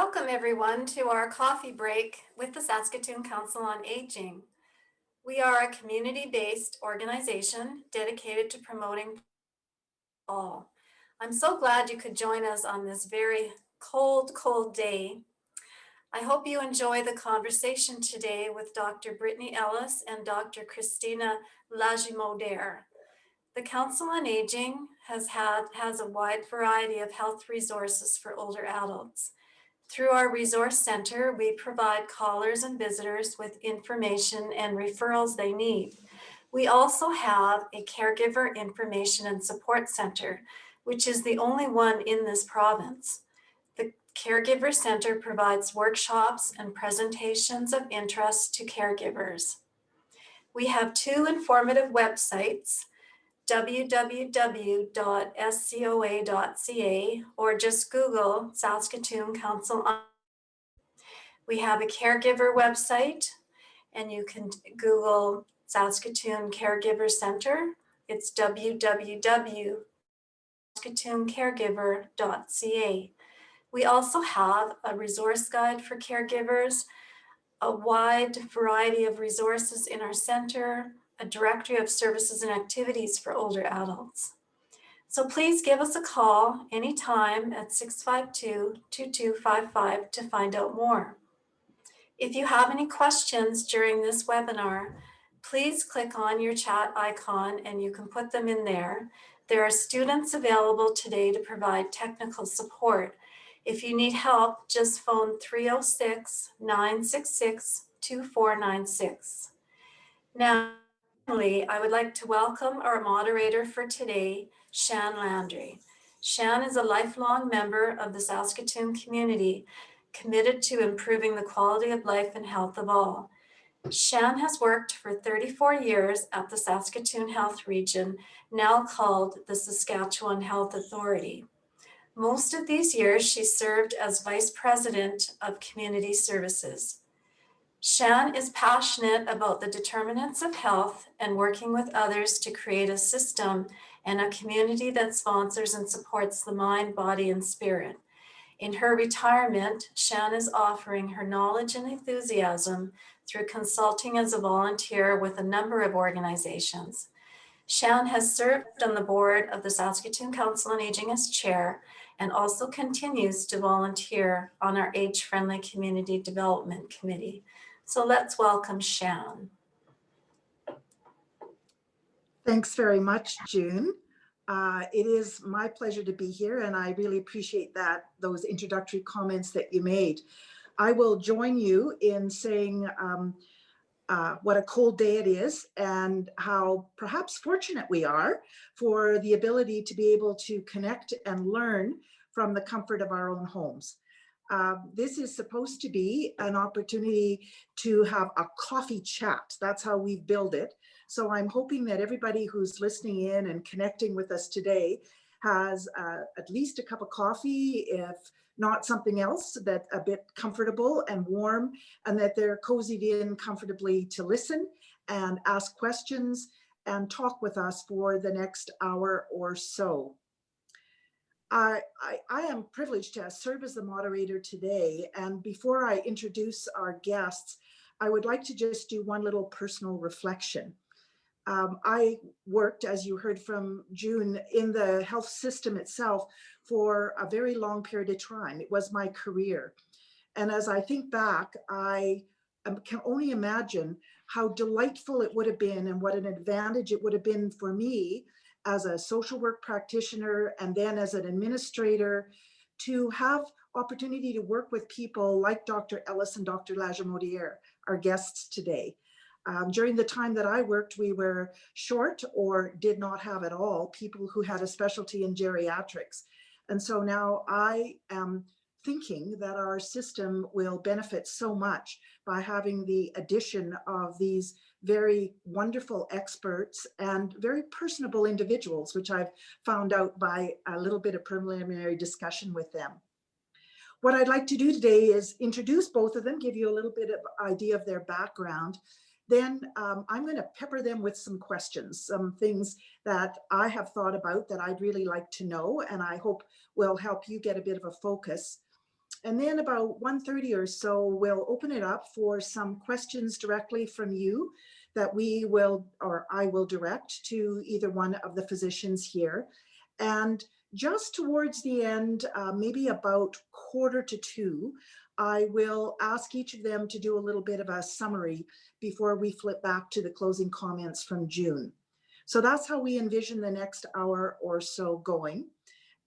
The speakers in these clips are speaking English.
Welcome everyone to our coffee break with the Saskatoon Council on Aging. We are a community-based organization dedicated to promoting all. I'm so glad you could join us on this very cold day. I hope you enjoy the conversation today with Dr. Brittany Ellis and Dr. Krista Lagimodiere. The Council on Aging has a wide variety of health resources for older adults. Through our resource center, we provide callers and visitors with information and referrals they need. We also have a caregiver information and support center, which is the only one in this province. The Caregiver Center provides workshops and presentations of interest to caregivers. We have two informative websites, www.scoa.ca, or just Google Saskatoon Council on. We have a caregiver website, and you can Google Saskatoon Caregiver Center. It's www.saskatooncaregiver.ca. We also have a resource guide for caregivers, a wide variety of resources in our center, a directory of services and activities for older adults. So please give us a call anytime at 652-2255 to find out more. If you have any questions during this webinar, please click on your chat icon and you can put them in there. There are students available today to provide technical support. If you need help, just phone 306-966-2496. Now, I would like to welcome our moderator for today, Shan Landry. Shan is a lifelong member of the Saskatoon community, committed to improving the quality of life and health of all. Shan has worked for 34 years at the Saskatoon Health Region, now called the Saskatchewan Health Authority. Most of these years, she served as Vice President of Community Services. Shan is passionate about the determinants of health and working with others to create a system and a community that sponsors and supports the mind, body, and spirit. In her retirement, Shan is offering her knowledge and enthusiasm through consulting as a volunteer with a number of organizations. Shan has served on the board of the Saskatoon Council on Aging as chair and also continues to volunteer on our Age-Friendly Community Development Committee. So let's welcome Shan. Thanks very much, June. It is my pleasure to be here, and I really appreciate those introductory comments that you made. I will join you in saying what a cold day it is and how perhaps fortunate we are for the ability to be able to connect and learn from the comfort of our own homes. This is supposed to be an opportunity to have a coffee chat. That's how we've built it. So I'm hoping that everybody who's listening in and connecting with us today has at least a cup of coffee, if not something else, that's a bit comfortable and warm, and that they're cozied in comfortably to listen and ask questions and talk with us for the next hour or so. I am privileged to serve as the moderator today, and before I introduce our guests, I would like to just do one little personal reflection. I worked, as you heard from June, in the health system itself for a very long period of time. It was my career. And as I think back, I can only imagine how delightful it would have been and what an advantage it would have been for me as a social work practitioner and then as an administrator to have opportunity to work with people like Dr. Ellis and Dr. Lagimodiere, our guests today. During the time that I worked, we were short or did not have at all people who had a specialty in geriatrics. And so now I am thinking that our system will benefit so much by having the addition of these very wonderful experts and very personable individuals, which I've found out by a little bit of preliminary discussion with them. What I'd like to do today is introduce both of them, give you a little bit of idea of their background. Then I'm going to pepper them with some questions, some things that I have thought about that I'd really like to know, and I hope will help you get a bit of a focus. And then about 1:30 or so, we'll open it up for some questions directly from you that we will, or I will direct to either one of the physicians here. And just towards the end, maybe about 1:45, I will ask each of them to do a little bit of a summary before we flip back to the closing comments from June. So that's how we envision the next hour or so going.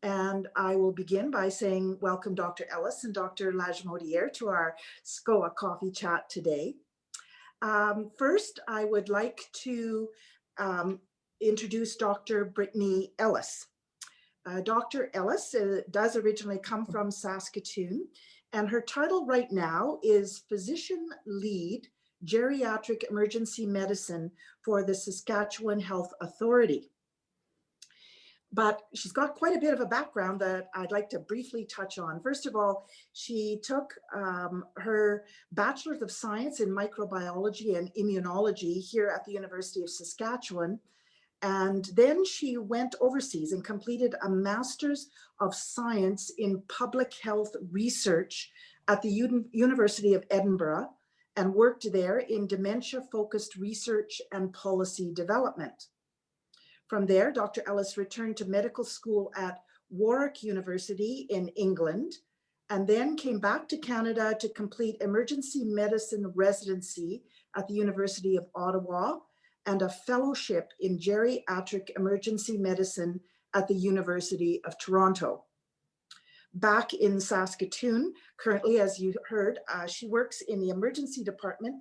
And I will begin by saying welcome Dr. Ellis and Dr. Lagimodiere to our SCOA Coffee Chat today. First, I would like to introduce Dr. Brittany Ellis. Dr. Ellis does originally come from Saskatoon, and her title right now is Physician Lead Geriatric Emergency Medicine for the Saskatchewan Health Authority. But she's got quite a bit of a background that I'd like to briefly touch on. First of all, she took her Bachelor's of Science in Microbiology and Immunology here at the University of Saskatchewan. And then she went overseas and completed a Master's of Science in Public Health Research at the University of Edinburgh and worked there in dementia-focused research and policy development. From there, Dr. Ellis returned to medical school at Warwick University in England, and then came back to Canada to complete emergency medicine residency at the University of Ottawa and a fellowship in geriatric emergency medicine at the University of Toronto. Back in Saskatoon, currently, as you heard, she works in the emergency department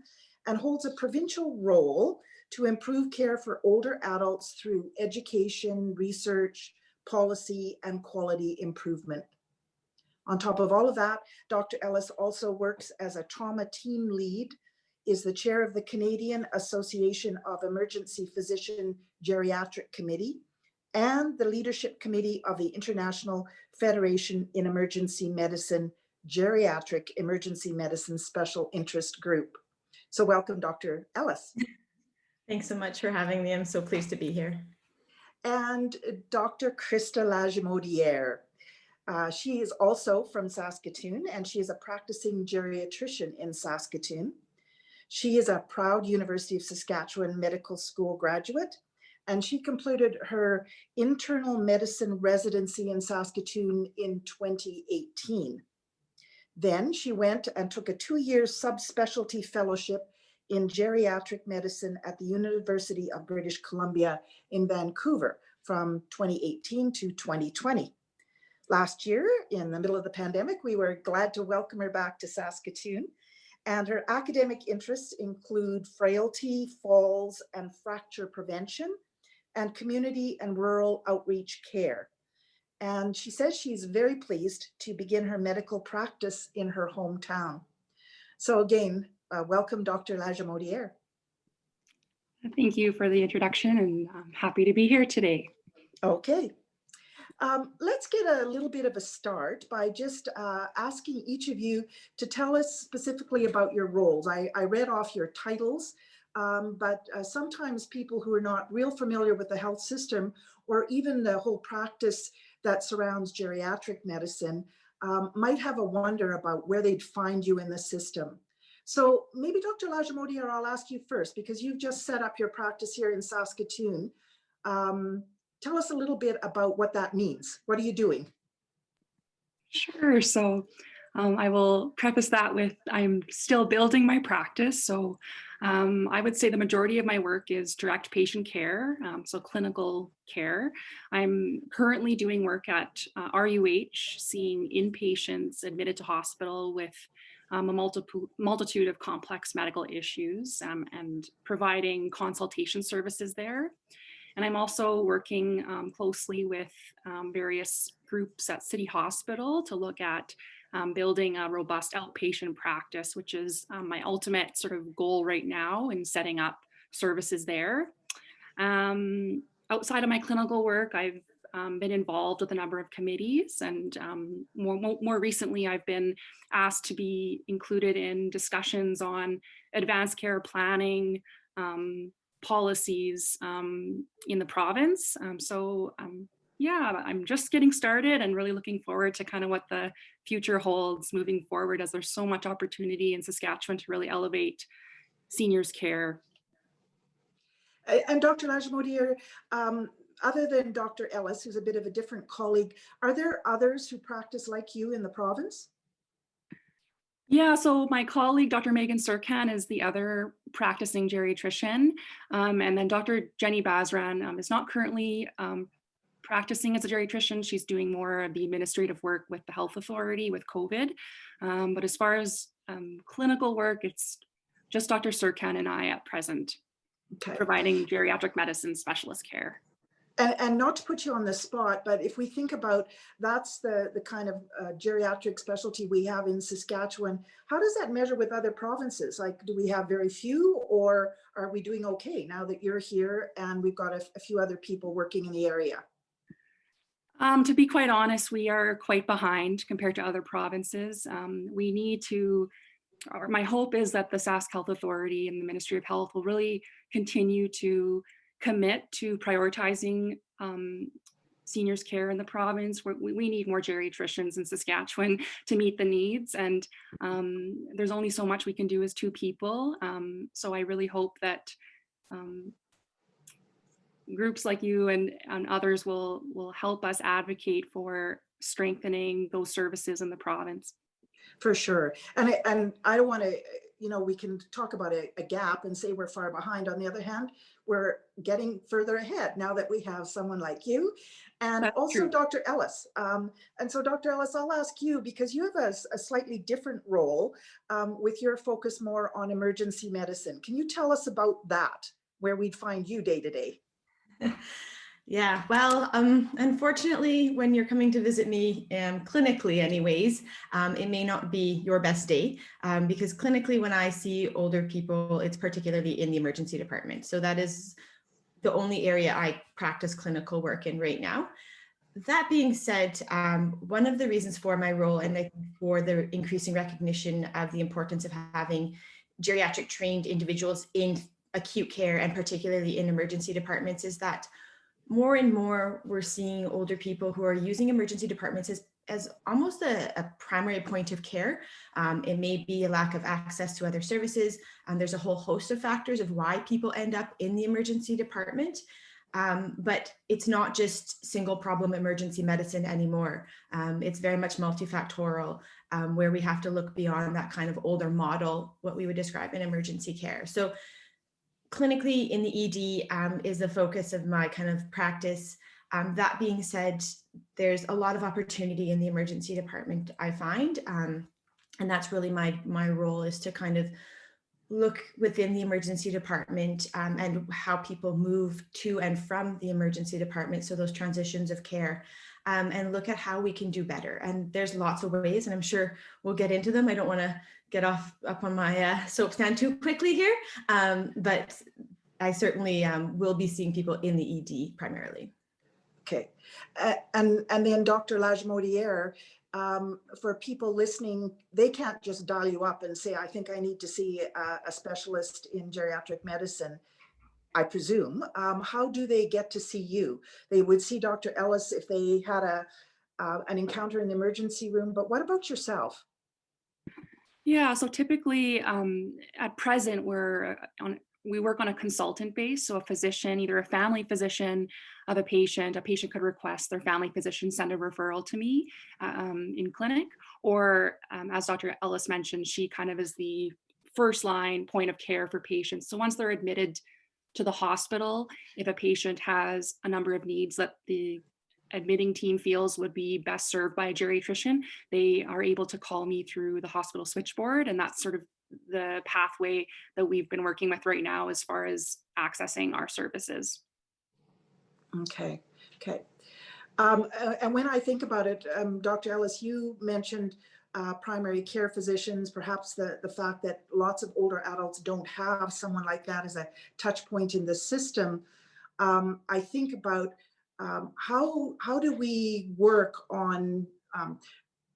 and holds a provincial role to improve care for older adults through education, research, policy, and quality improvement. On top of all of that, Dr. Ellis also works as a trauma team lead, is the chair of the Canadian Association of Emergency Physician Geriatric Committee, and the leadership committee of the International Federation in Emergency Medicine Geriatric Emergency Medicine Special Interest Group. So welcome, Dr. Ellis. Thanks so much for having me. I'm so pleased to be here. And Dr. Krista Lagimodiere. She is also from Saskatoon, and she is a practicing geriatrician in Saskatoon. She is a proud University of Saskatchewan Medical School graduate, and she completed her internal medicine residency in Saskatoon in 2018. Then she went and took a 2-year subspecialty fellowship in geriatric medicine at the University of British Columbia in Vancouver from 2018 to 2020. Last year, in the middle of the pandemic, we were glad to welcome her back to Saskatoon, and her academic interests include frailty, falls, and fracture prevention, and community and rural outreach care. And she says she's very pleased to begin her medical practice in her hometown. So again, welcome, Dr. Lagimodiere. Thank you for the introduction, and I'm happy to be here today. Okay. Let's get a little bit of a start by just asking each of you to tell us specifically about your roles. I read off your titles, but sometimes people who are not real familiar with the health system or even the whole practice that surrounds geriatric medicine might have a wonder about where they'd find you in the system. So maybe Dr. Lagimodiere, I'll ask you first, because you've just set up your practice here in Saskatoon. Tell us a little bit about what that means. What are you doing? Sure. So I will preface that with I'm still building my practice. So I would say the majority of my work is direct patient care, so clinical care. I'm currently doing work at RUH, seeing inpatients admitted to hospital with a multitude of complex medical issues and providing consultation services there. And I'm also working closely with various groups at City Hospital to look at building a robust outpatient practice, which is my ultimate sort of goal right now in setting up services there. Outside of my clinical work, I've been involved with a number of committees, and more recently, I've been asked to be included in discussions on advanced care planning, policies in the province. So Yeah, I'm just getting started and really looking forward to kind of what the future holds moving forward, as there's so much opportunity in Saskatchewan to really elevate seniors' care. And Dr. Lagimodiere, other than Dr. Ellis, who's a bit of a different colleague, are there others who practice like you in the province? Yeah, so my colleague, Dr. Megan Sirkan, is the other practicing geriatrician. And then Dr. Jenny Bazran is not currently practicing as a geriatrician. She's doing more of the administrative work with the health authority with COVID. But as far as clinical work, it's just Dr. Sirkan and I at present, Okay. providing geriatric medicine specialist care. And not to put you on the spot, but if we think about that's the kind of geriatric specialty we have in Saskatchewan, how does that measure with other provinces? Like, do we have very few, or are we doing okay now that you're here and we've got a few other people working in the area? To be quite honest, we are quite behind compared to other provinces. We need to, or my hope is that the Sask Health Authority and the Ministry of Health will really continue to commit to prioritizing seniors care in the province. We need more geriatricians in Saskatchewan to meet the needs, and there's only so much we can do as two people. So I really hope that groups like you and others will help us advocate for strengthening those services in the province. For sure. And I don't want to, we can talk about a gap and say we're far behind. On the other hand, we're getting further ahead now that we have someone like you, and That's also true. Dr. Ellis. And so Dr. Ellis, I'll ask you, because you have a slightly different role with your focus more on emergency medicine. Can you tell us about that, where we'd find you day to day? Yeah, well, unfortunately, when you're coming to visit me clinically anyways, it may not be your best day because clinically when I see older people, it's particularly in the emergency department. So that is the only area I practice clinical work in right now. That being said, one of the reasons for my role and for the increasing recognition of the importance of having geriatric trained individuals in acute care and particularly in emergency departments is that more and more we're seeing older people who are using emergency departments as almost a primary point of care. It may be a lack of access to other services. There's a whole host of factors of why people end up in the emergency department. But it's not just single problem emergency medicine anymore. It's very much multifactorial, where we have to look beyond that kind of older model, what we would describe in emergency care. So clinically in the ED is the focus of my kind of practice. That being said, there's a lot of opportunity in the emergency department, I find. And that's really my role, is to kind of look within the emergency department and how people move to and from the emergency department. So those transitions of care, and look at how we can do better. And there's lots of ways, and I'm sure we'll get into them. I don't want to get up on my soap stand too quickly here, but I certainly will be seeing people in the ED primarily. Okay, and then Dr. Lagimodiere, for people listening, they can't just dial you up and say, I think I need to see a specialist in geriatric medicine, I presume. How do they get to see you? They would see Dr. Ellis if they had an encounter in the emergency room, but what about yourself? Yeah, so typically at present, we work on a consultant base. So a physician, either a family physician of a patient could request their family physician send a referral to me in clinic, or as Dr. Ellis mentioned, she kind of is the first line point of care for patients. So once they're admitted to the hospital, if a patient has a number of needs that the admitting team feels would be best served by a geriatrician, they are able to call me through the hospital switchboard. And that's sort of the pathway that we've been working with right now as far as accessing our services. Okay. And when I think about it, Dr. Ellis, you mentioned primary care physicians, perhaps the fact that lots of older adults don't have someone like that as a touch point in the system. I think about how do we work on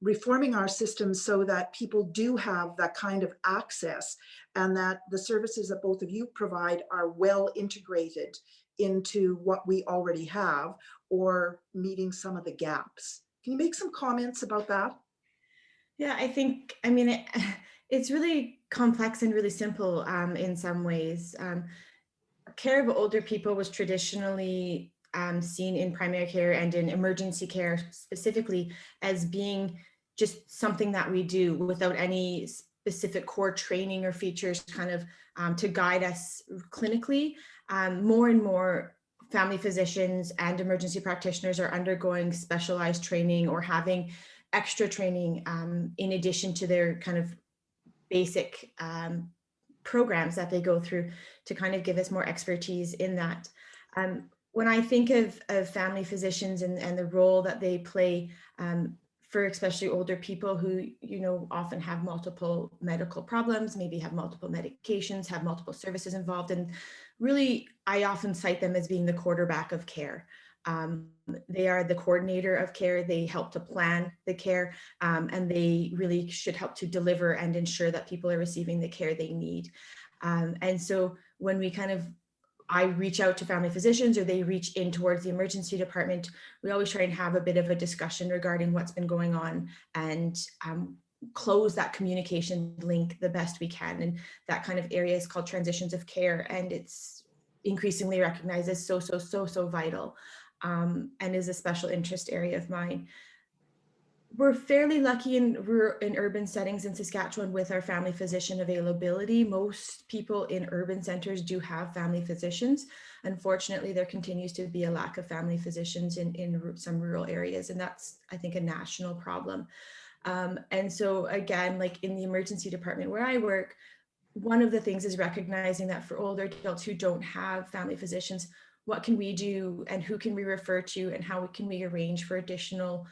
reforming our systems so that people do have that kind of access, and that the services that both of you provide are well integrated into what we already have or meeting some of the gaps. Can you make some comments about that? Yeah, I mean, it's really complex and really simple in some ways. Care of older people was traditionally seen in primary care and in emergency care specifically as being just something that we do without any specific core training or features kind of to guide us clinically. More and more family physicians and emergency practitioners are undergoing specialized training or having extra training in addition to their kind of basic programs that they go through to kind of give us more expertise in that. When I think of family physicians and the role that they play for especially older people who, you know, often have multiple medical problems, maybe have multiple medications, have multiple services involved, and really, I often cite them as being the quarterback of care. They are the coordinator of care. They help to plan the care, and they really should help to deliver and ensure that people are receiving the care they need. And so when I reach out to family physicians or they reach in towards the emergency department, we always try and have a bit of a discussion regarding what's been going on and close that communication link the best we can. And that kind of area is called transitions of care, and it's increasingly recognized as so vital. And is a special interest area of mine. We're fairly lucky in urban settings in Saskatchewan with our family physician availability. Most people in urban centers do have family physicians. Unfortunately, there continues to be a lack of family physicians in some rural areas, and that's, I think, a national problem. And so again, like in the emergency department where I work, one of the things is recognizing that for older adults who don't have family physicians, what can we do and who can we refer to and how can we arrange for additional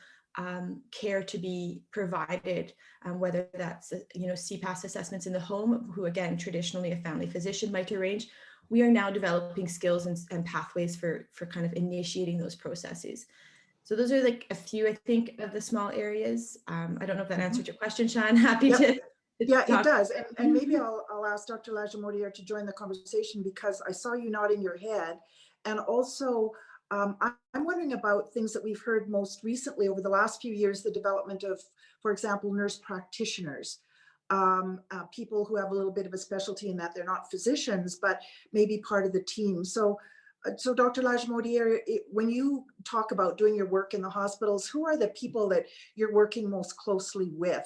care to be provided, whether that's, you know, CPAS assessments in the home, who again, traditionally a family physician might arrange. We are now developing skills and pathways for kind of initiating those processes. So those are like a few, I think, of the small areas. I don't know if that answered your question, Sean. Happy to. Yeah, it does. And maybe I'll ask Dr. Lagimodiere to join the conversation because I saw you nodding your head. And also, I'm wondering about things that we've heard most recently over the last few years, the development of, for example, nurse practitioners, people who have a little bit of a specialty in that they're not physicians, but maybe part of the team. So Dr. Lagimodiere, when you talk about doing your work in the hospitals, who are the people that you're working most closely with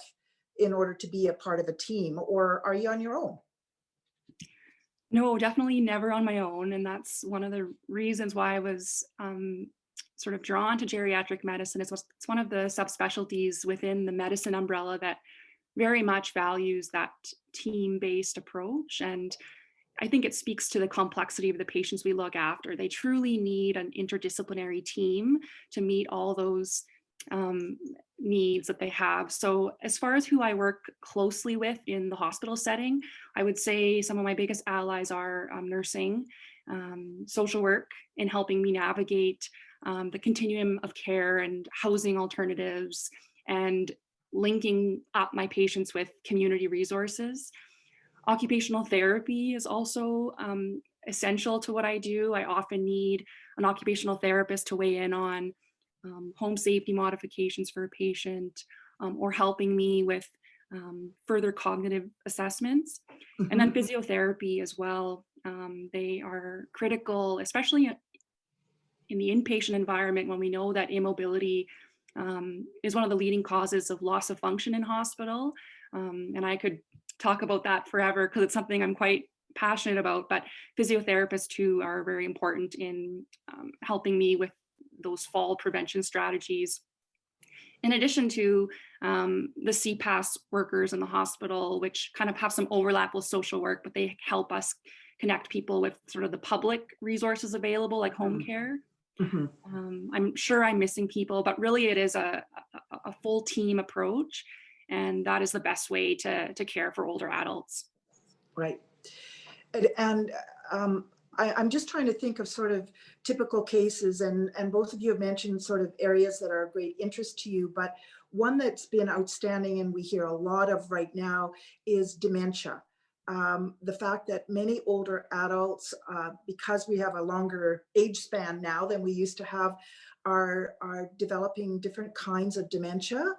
in order to be a part of a team, or are you on your own? No, definitely never on my own. And that's one of the reasons why I was sort of drawn to geriatric medicine. It's one of the subspecialties within the medicine umbrella that very much values that team-based approach. And I think it speaks to the complexity of the patients we look after. They truly need an interdisciplinary team to meet all those needs that they have. So as far as who I work closely with in the hospital setting, I would say some of my biggest allies are nursing, social work in helping me navigate the continuum of care and housing alternatives and linking up my patients with community resources. Occupational therapy is also essential to what I do. I often need an occupational therapist to weigh in on home safety modifications for a patient, or helping me with further cognitive assessments. And then physiotherapy as well. They are critical, especially in the inpatient environment when we know that immobility is one of the leading causes of loss of function in hospital. And I could talk about that forever because it's something I'm quite passionate about, but physiotherapists too are very important in helping me with those fall prevention strategies. In addition to the CPAS workers in the hospital, which kind of have some overlap with social work, but they help us connect people with sort of the public resources available, like home care. I'm sure I'm missing people, but really it is a full team approach, and that is the best way to care for older adults. Right. And I'm just trying to think of sort of typical cases, and both of you have mentioned sort of areas that are of great interest to you, but one that's been outstanding and we hear a lot of right now is dementia. the fact that many older adults, because we have a longer age span now than we used to have, are developing different kinds of dementia.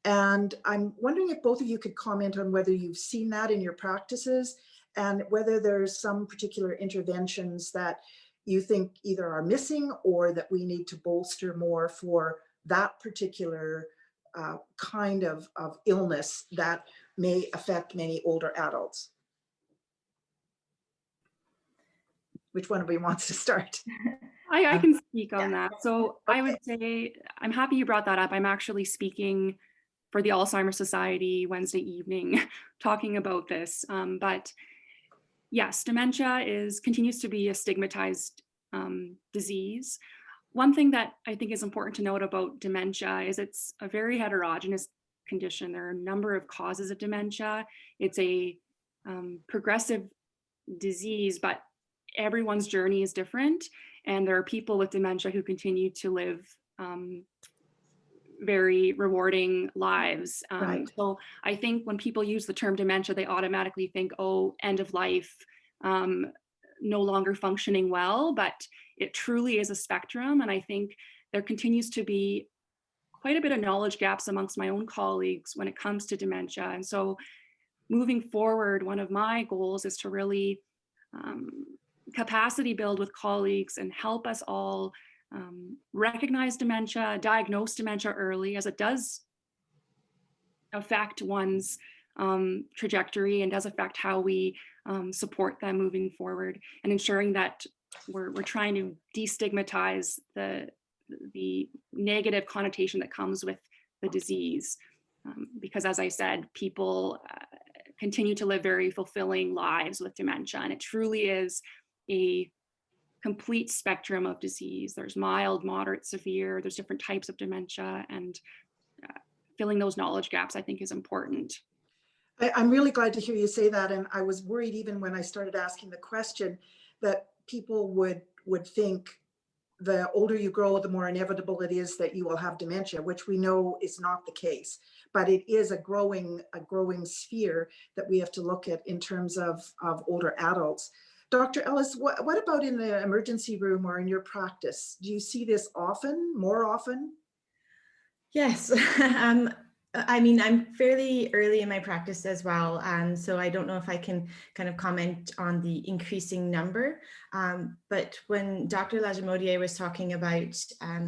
And I'm wondering if both of you could comment on whether you've seen that in your practices and whether there's some particular interventions that you think either are missing or that we need to bolster more for that particular kind of illness that may affect many older adults. Which one of you wants to start? I can speak on yeah. that. So I would say, I'm happy you brought that up. I'm actually speaking for the Alzheimer's Society Wednesday evening, talking about this. But yes, dementia continues to be a stigmatized disease. One thing that I think is important to note about dementia is it's a very heterogeneous condition. There are a number of causes of dementia. It's a progressive disease, but everyone's journey is different. And there are people with dementia who continue to live very rewarding lives. Right. So I think when people use the term dementia, they automatically think, oh, end of life, no longer functioning well, but it truly is a spectrum. And I think there continues to be quite a bit of knowledge gaps amongst my own colleagues when it comes to dementia. And so moving forward, one of my goals is to really capacity build with colleagues and help us all recognize dementia, diagnose dementia early, as it does affect one's trajectory and does affect how we support them moving forward, and ensuring that we're trying to destigmatize the negative connotation that comes with the disease. Because as I said, people continue to live very fulfilling lives with dementia, and it truly is a complete spectrum of disease. There's mild, moderate, severe, there's different types of dementia, and filling those knowledge gaps, I think, is important. I'm really glad to hear you say that. And I was worried even when I started asking the question that people would think the older you grow, the more inevitable it is that you will have dementia, which we know is not the case. But it is a growing sphere that we have to look at in terms of older adults. Dr. Ellis, what about in the emergency room or in your practice? Do you see this often, more often? Yes. I mean, I'm fairly early in my practice as well, so I don't know if I can kind of comment on the increasing number. But when Dr. Lagimodiere was talking about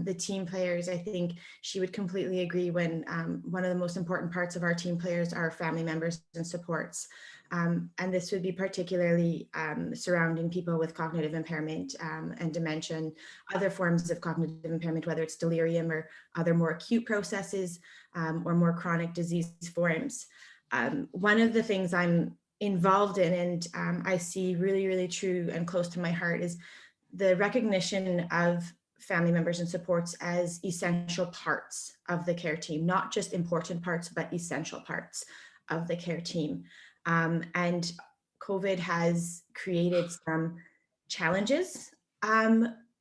the team players, I think she would completely agree when one of the most important parts of our team players are family members and supports. And this would be particularly surrounding people with cognitive impairment and dementia and other forms of cognitive impairment, whether it's delirium or other more acute processes or more chronic disease forms. One of the things I'm involved in and I see really, really true and close to my heart is the recognition of family members and supports as essential parts of the care team, not just important parts, but essential parts of the care team. And COVID has created some challenges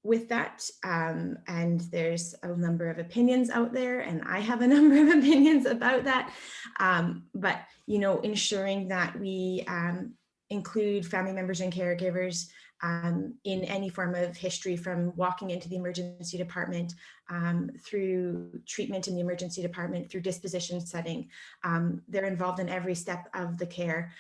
with that. And there's a number of opinions out there, and I have a number of opinions about that. But, you know, ensuring that we include family members and caregivers in any form of history, from walking into the emergency department, through treatment in the emergency department, through disposition setting. They're involved in every step of the care,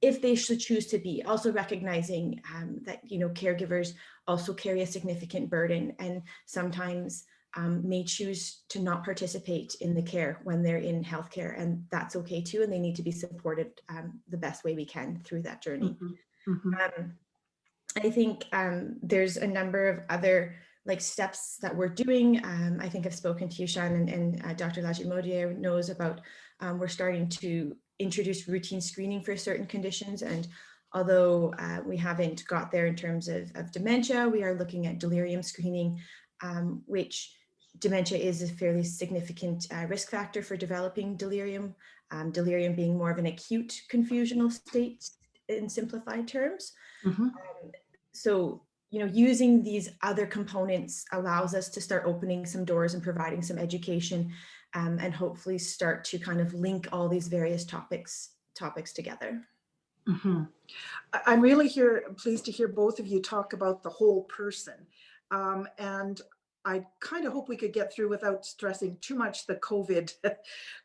if they should choose to be. Also recognizing that, you know, caregivers also carry a significant burden and sometimes may choose to not participate in the care when they're in healthcare, and that's okay too, and they need to be supported the best way we can through that journey. Mm-hmm. Mm-hmm. I think there's a number of other steps that we're doing. I think I've spoken to you, Shannon, and Dr. Lagimodiere knows about, we're starting to introduce routine screening for certain conditions. And although we haven't got there in terms of dementia, we are looking at delirium screening, which dementia is a fairly significant risk factor for developing delirium, delirium being more of an acute confusional state in simplified terms. Mm-hmm. So, you know, using these other components allows us to start opening some doors and providing some education, and hopefully start to kind of link all these various topics together. Mhm. I'm really pleased to hear both of you talk about the whole person. And I kind of hope we could get through without stressing too much the COVID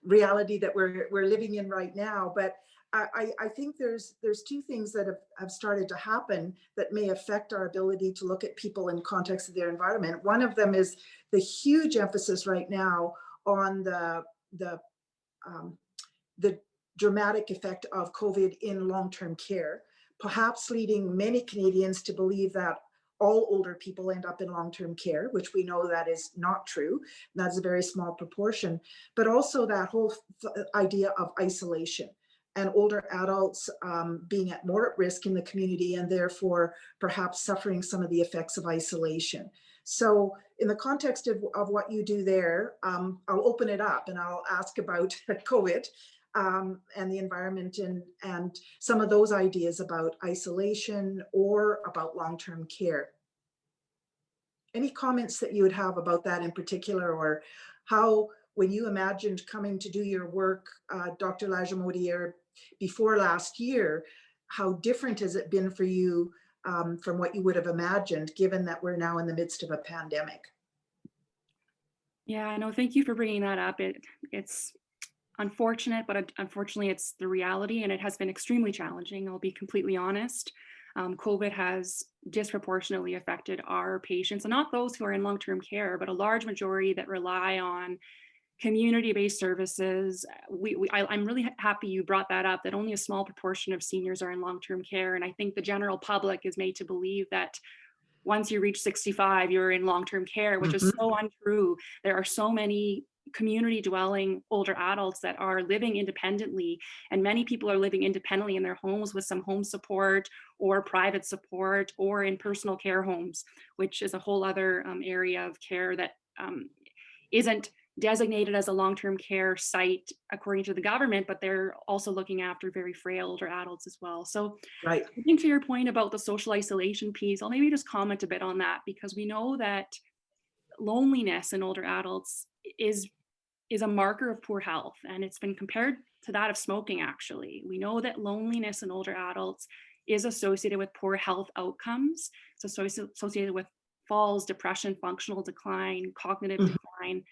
reality that we're living in right now. But I think there's two things that have started to happen that may affect our ability to look at people in context of their environment. One of them is the huge emphasis right now on um, the dramatic effect of COVID in long-term care, perhaps leading many Canadians to believe that all older people end up in long-term care, which we know that is not true. That's a very small proportion, but also that whole idea of isolation and older adults being at more at risk in the community and therefore perhaps suffering some of the effects of isolation. So in the context of what you do there, I'll open it up and I'll ask about COVID and the environment and some of those ideas about isolation or about long-term care. Any comments that you would have about that in particular, or how, when you imagined coming to do your work, Dr. Lagimodiere, before last year, how different has it been for you from what you would have imagined, given that we're now in the midst of a pandemic? Yeah, no, thank you for bringing that up. It's unfortunate, but unfortunately it's the reality, and it has been extremely challenging. I'll be completely honest. COVID has disproportionately affected our patients, and not those who are in long-term care, but a large majority that rely on community-based services. I'm really happy you brought that up, that only a small proportion of seniors are in long-term care. And I think the general public is made to believe that once you reach 65, you're in long-term care, which is so untrue. There are so many community dwelling older adults that are living independently, and many people are living independently in their homes with some home support or private support or in personal care homes, which is a whole other area of care that isn't designated as a long-term care site according to the government, but they're also looking after very frail older adults as well. So Right. I think to your point about the social isolation piece, I'll maybe just comment a bit on that, because we know that loneliness in older adults is a marker of poor health, and it's been compared to that of smoking. Actually, we know that loneliness in older adults is associated with poor health outcomes. It's associated with falls, depression, functional decline, cognitive decline,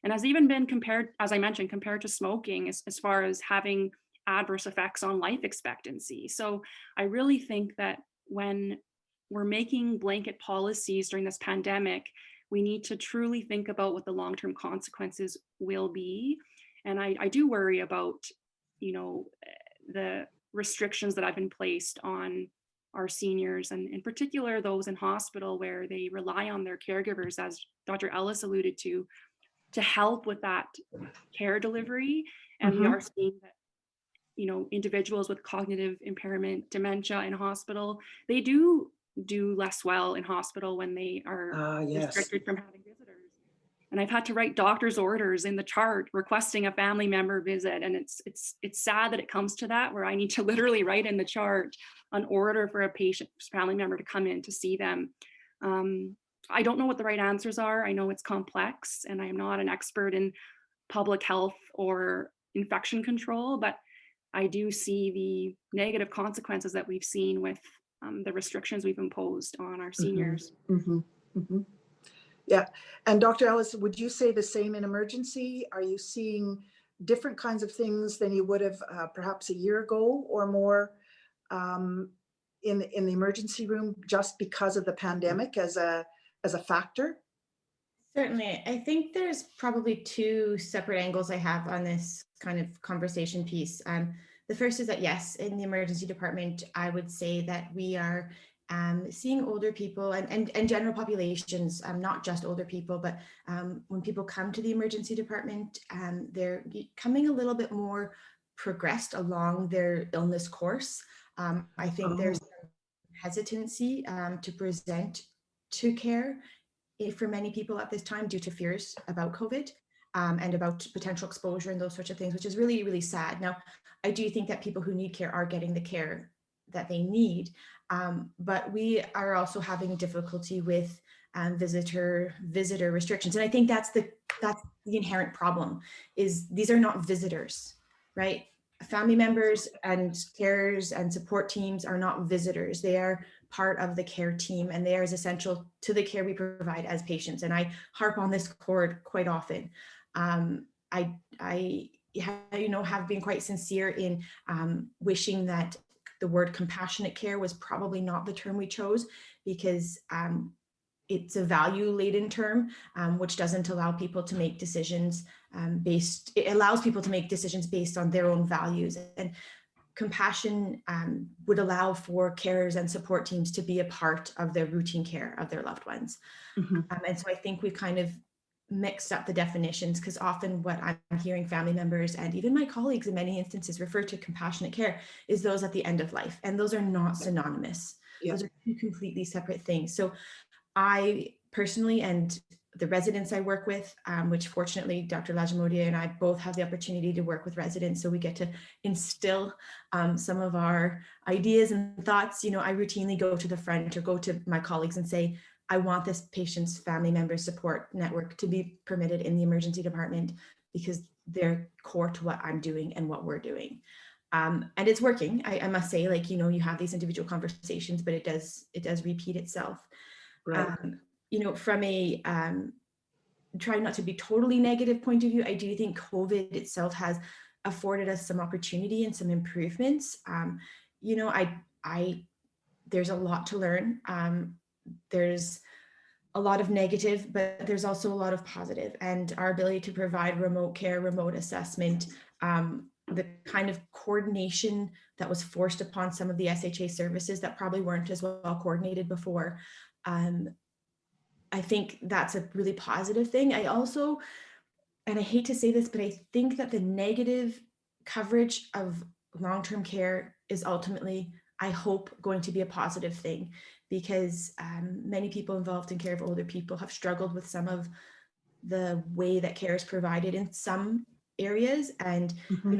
and has even been compared, as I mentioned, compared to smoking as far as having adverse effects on life expectancy. So I really think that when we're making blanket policies during this pandemic, we need to truly think about what the long-term consequences will be. And I do worry about, the restrictions that have been placed on our seniors, and in particular those in hospital where they rely on their caregivers, as Dr. Ellis alluded to help with that care delivery. And we are seeing that, individuals with cognitive impairment, dementia in hospital, they do less well in hospital when they are restricted from having visitors. And I've had to write doctor's orders in the chart requesting a family member visit. And it's sad that it comes to that, where I need to literally write in the chart an order for a patient's family member to come in to see them. I don't know what the right answers are. I know it's complex, and I'm not an expert in public health or infection control, but I do see the negative consequences that we've seen with the restrictions we've imposed on our seniors. Yeah. And Dr. Ellis, would you say the same in emergency? Are you seeing different kinds of things than you would have perhaps a year ago or more in the emergency room, just because of the pandemic as a factor? Certainly. I think there's probably two separate angles I have on this kind of conversation piece. The first is that, yes, in the emergency department, I would say that we are seeing older people and general populations, not just older people, but when people come to the emergency department, they're coming a little bit more progressed along their illness course. I think there's some hesitancy to present to care for many people at this time due to fears about COVID and about potential exposure and those sorts of things, which is really, really sad. Now, I do think that people who need care are getting the care that they need, but we are also having difficulty with visitor restrictions. And I think that's the inherent problem, is these are not visitors, right? family members and carers and support teams are not visitors. They are part of the care team, and they are as essential to the care we provide as patients. And I harp on this chord quite often. I have been quite sincere in wishing that the word compassionate care was probably not the term we chose, because it's a value-laden term, which doesn't allow people to make decisions it allows people to make decisions based on their own values. And compassion would allow for carers and support teams to be a part of their routine care of their loved ones. Mm-hmm. And so I think we kind of mixed up the definitions, because often what I'm hearing family members and even my colleagues in many instances refer to compassionate care is those at the end of life. And those are not synonymous. Yeah. Those are two completely separate things. So I personally, and the residents I work with, which fortunately Dr. Lagimodiere and I both have the opportunity to work with residents, so we get to instill some of our ideas and thoughts. I routinely go to the front or go to my colleagues and say, I want this patient's family member support network to be permitted in the emergency department, because they're core to what I'm doing and what we're doing. And it's working. I must say, you have these individual conversations, but it does repeat itself. Right. From a trying not to be totally negative point of view, I do think COVID itself has afforded us some opportunity and some improvements. There's a lot to learn. There's a lot of negative, but there's also a lot of positive, and our ability to provide remote care, remote assessment, the kind of coordination that was forced upon some of the SHA services that probably weren't as well coordinated before. I think that's a really positive thing. I also, and I hate to say this, but I think that the negative coverage of long-term care is ultimately, I hope, going to be a positive thing, because many people involved in care of older people have struggled with some of the way that care is provided in some areas, and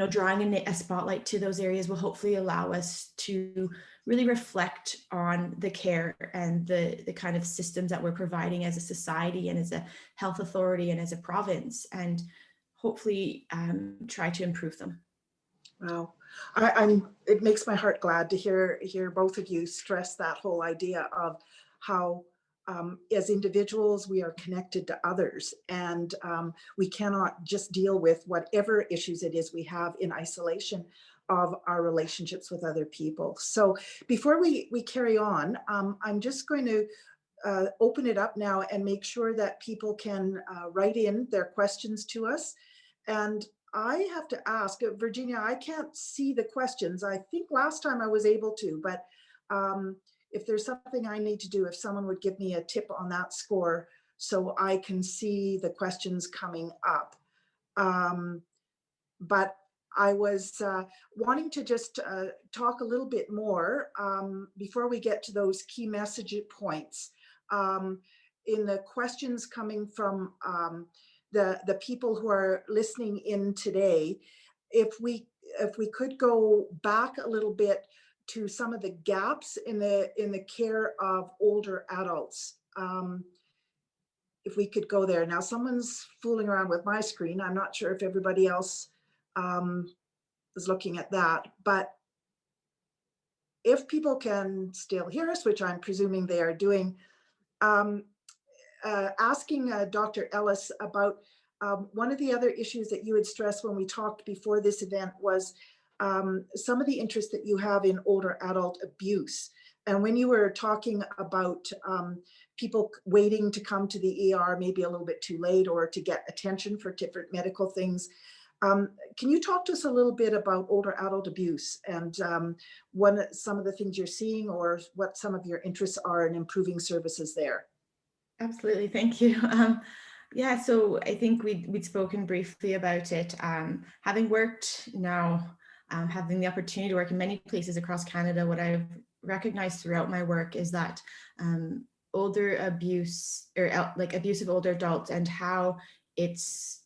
drawing a spotlight to those areas will hopefully allow us to really reflect on the care and the kind of systems that we're providing as a society and as a health authority and as a province, and hopefully try to improve them. Wow. It makes my heart glad to hear both of you stress that whole idea of how as individuals, we are connected to others, and we cannot just deal with whatever issues it is we have in isolation of our relationships with other people. So before we carry on, I'm just going to open it up now and make sure that people can write in their questions to us. And I have to ask, Virginia, I can't see the questions. I think last time I was able to, but if there's something I need to do, if someone would give me a tip on that score so I can see the questions coming up. But I was wanting to just talk a little bit more before we get to those key message points. In the questions coming from the people who are listening in today, if we could go back a little bit to some of the gaps in the care of older adults. If we could go there. Now, someone's fooling around with my screen. I'm not sure if everybody else is looking at that, but if people can still hear us, which I'm presuming they are doing, asking Dr. Ellis about one of the other issues that you had stressed when we talked before this event was some of the interest that you have in older adult abuse. And when you were talking about people waiting to come to the ER, maybe a little bit too late, or to get attention for different medical things, can you talk to us a little bit about older adult abuse and some of the things you're seeing, or what some of your interests are in improving services there? Absolutely, thank you. Yeah, so I think we'd spoken briefly about it. Having worked now, having the opportunity to work in many places across Canada, what I've recognized throughout my work is that older abuse, or like abuse of older adults, and how it's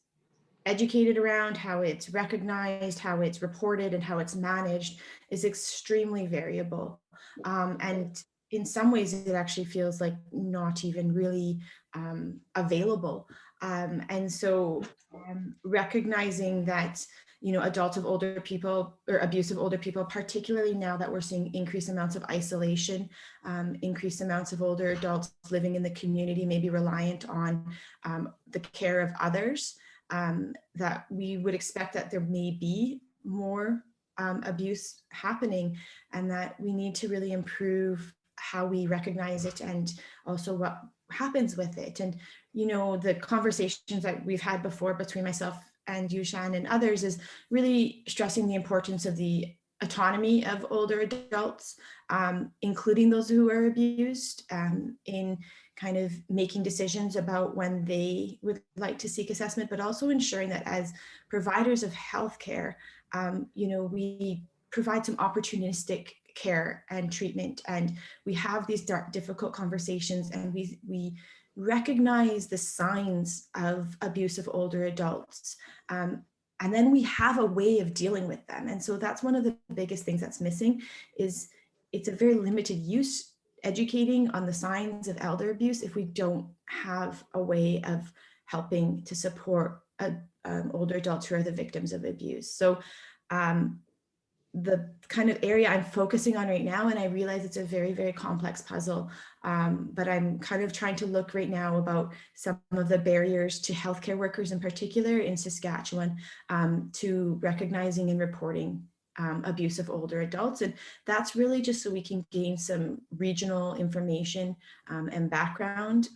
educated around, how it's recognized, how it's reported, and how it's managed is extremely variable. And in some ways, it actually feels like not even really available. And so recognizing that adults of older people or abuse of older people, particularly now that we're seeing increased amounts of isolation, increased amounts of older adults living in the community, maybe reliant on the care of others, that we would expect that there may be more abuse happening, and that we need to really improve how we recognize it and also what happens with it. And, the conversations that we've had before between myself and you, Shan, and others is really stressing the importance of the autonomy of older adults, including those who are abused, in kind of making decisions about when they would like to seek assessment, but also ensuring that as providers of healthcare, we provide some opportunistic care and treatment, and we have these difficult conversations, and we recognize the signs of abuse of older adults, and then we have a way of dealing with them. And so that's one of the biggest things that's missing, is it's a very limited use educating on the signs of elder abuse if we don't have a way of helping to support older adults who are the victims of abuse. So the kind of area I'm focusing on right now, and I realize it's a very, very complex puzzle, but I'm kind of trying to look right now about some of the barriers to healthcare workers in particular in Saskatchewan, to recognizing and reporting abuse of older adults. And that's really just so we can gain some regional information and background,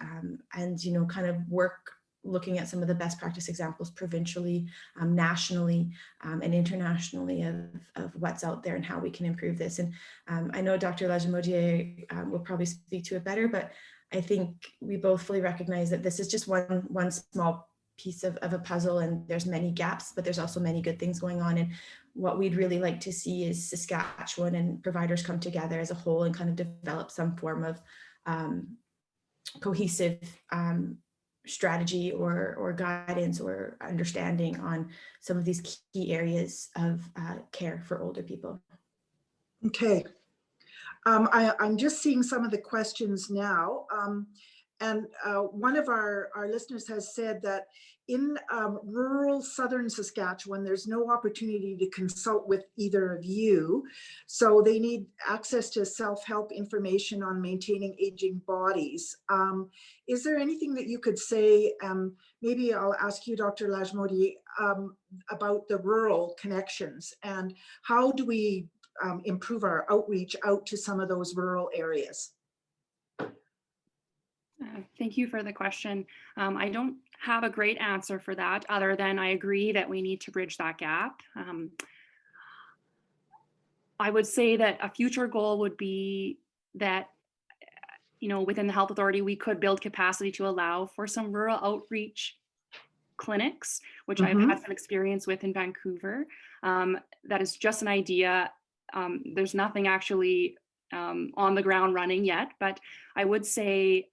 and kind of work looking at some of the best practice examples provincially, nationally, and internationally of what's out there and how we can improve this. And I know Dr. Lagimodiere will probably speak to it better, but I think we both fully recognize that this is just one small piece of a puzzle, and there's many gaps, but there's also many good things going on. And what we'd really like to see is Saskatchewan and providers come together as a whole and kind of develop some form of cohesive strategy or guidance or understanding on some of these key areas of care for older people. Okay. I'm just seeing some of the questions now. And one of our listeners has said that in rural southern Saskatchewan, there's no opportunity to consult with either of you. So they need access to self-help information on maintaining aging bodies. Is there anything that you could say, maybe I'll ask you, Dr. Lagimodiere, about the rural connections, and how do we improve our outreach out to some of those rural areas? Thank you for the question. I don't have a great answer for that, other than I agree that we need to bridge that gap. I would say that a future goal would be that, within the health authority, we could build capacity to allow for some rural outreach clinics, which I've had some experience with in Vancouver. That is just an idea. There's nothing actually on the ground running yet, but I would say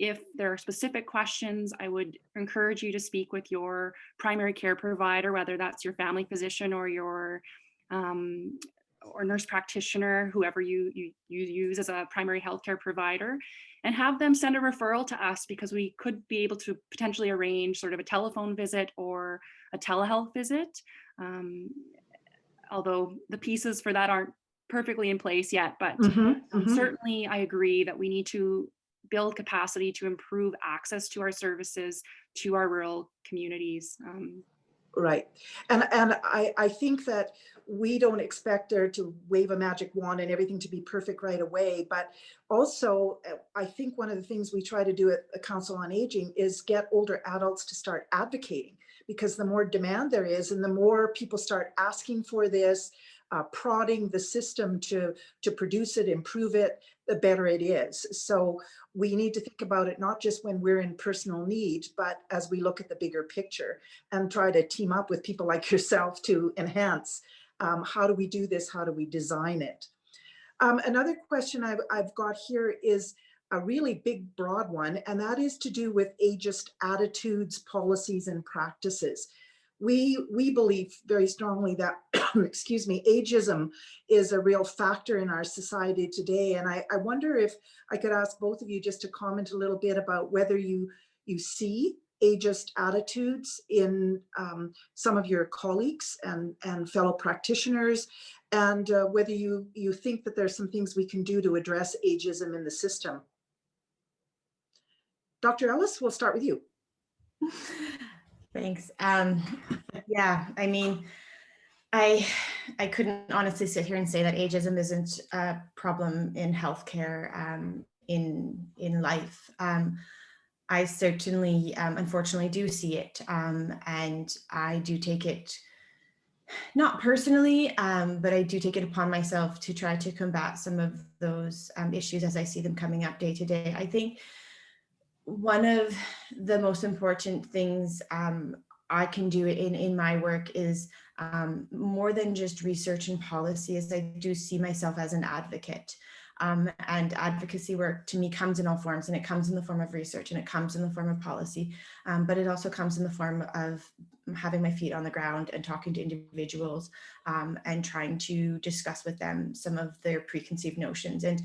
if there are specific questions, I would encourage you to speak with your primary care provider, whether that's your family physician or your or nurse practitioner, whoever you use as a primary healthcare provider, and have them send a referral to us, because we could be able to potentially arrange sort of a telephone visit or a telehealth visit. Although the pieces for that aren't perfectly in place yet, but certainly I agree that we need to build capacity to improve access to our services to our rural communities. Right. And I think that we don't expect there to wave a magic wand and everything to be perfect right away. But also, I think one of the things we try to do at the Council on Aging is get older adults to start advocating, because the more demand there is and the more people start asking for this, prodding the system to produce it, improve it, the better it is. So we need to think about it not just when we're in personal need, but as we look at the bigger picture and try to team up with people like yourself to enhance. How do we do this? How do we design it? Another question I've got here is a really big, broad one, and that is to do with ageist attitudes, policies, and practices. We believe very strongly that, excuse me, ageism is a real factor in our society today. And I wonder if I could ask both of you just to comment a little bit about whether you see ageist attitudes in some of your colleagues and fellow practitioners, and whether you think that there's some things we can do to address ageism in the system. Dr. Ellis, we'll start with you. Thanks. Yeah, I mean, I couldn't honestly sit here and say that ageism isn't a problem in healthcare, in life. I certainly, unfortunately, do see it, and I do take it not personally, but I do take it upon myself to try to combat some of those issues as I see them coming up day to day. I think one of the most important things I can do in my work is more than just research and policy, is I do see myself as an advocate. And advocacy work to me comes in all forms, and it comes in the form of research, and it comes in the form of policy, but it also comes in the form of having my feet on the ground and talking to individuals and trying to discuss with them some of their preconceived notions. And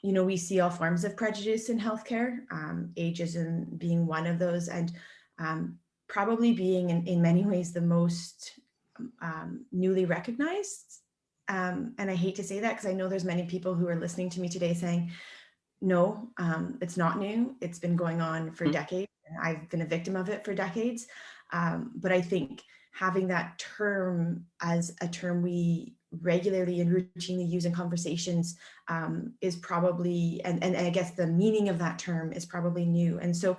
you know, we see all forms of prejudice in healthcare, ageism being one of those, and probably being in many ways the most newly recognized. And I hate to say that, because I know there's many people who are listening to me today saying, no, it's not new. It's been going on for decades. And I've been a victim of it for decades. But I think having that term as a term we regularly and routinely use in conversations is probably, and I guess the meaning of that term is probably new. And so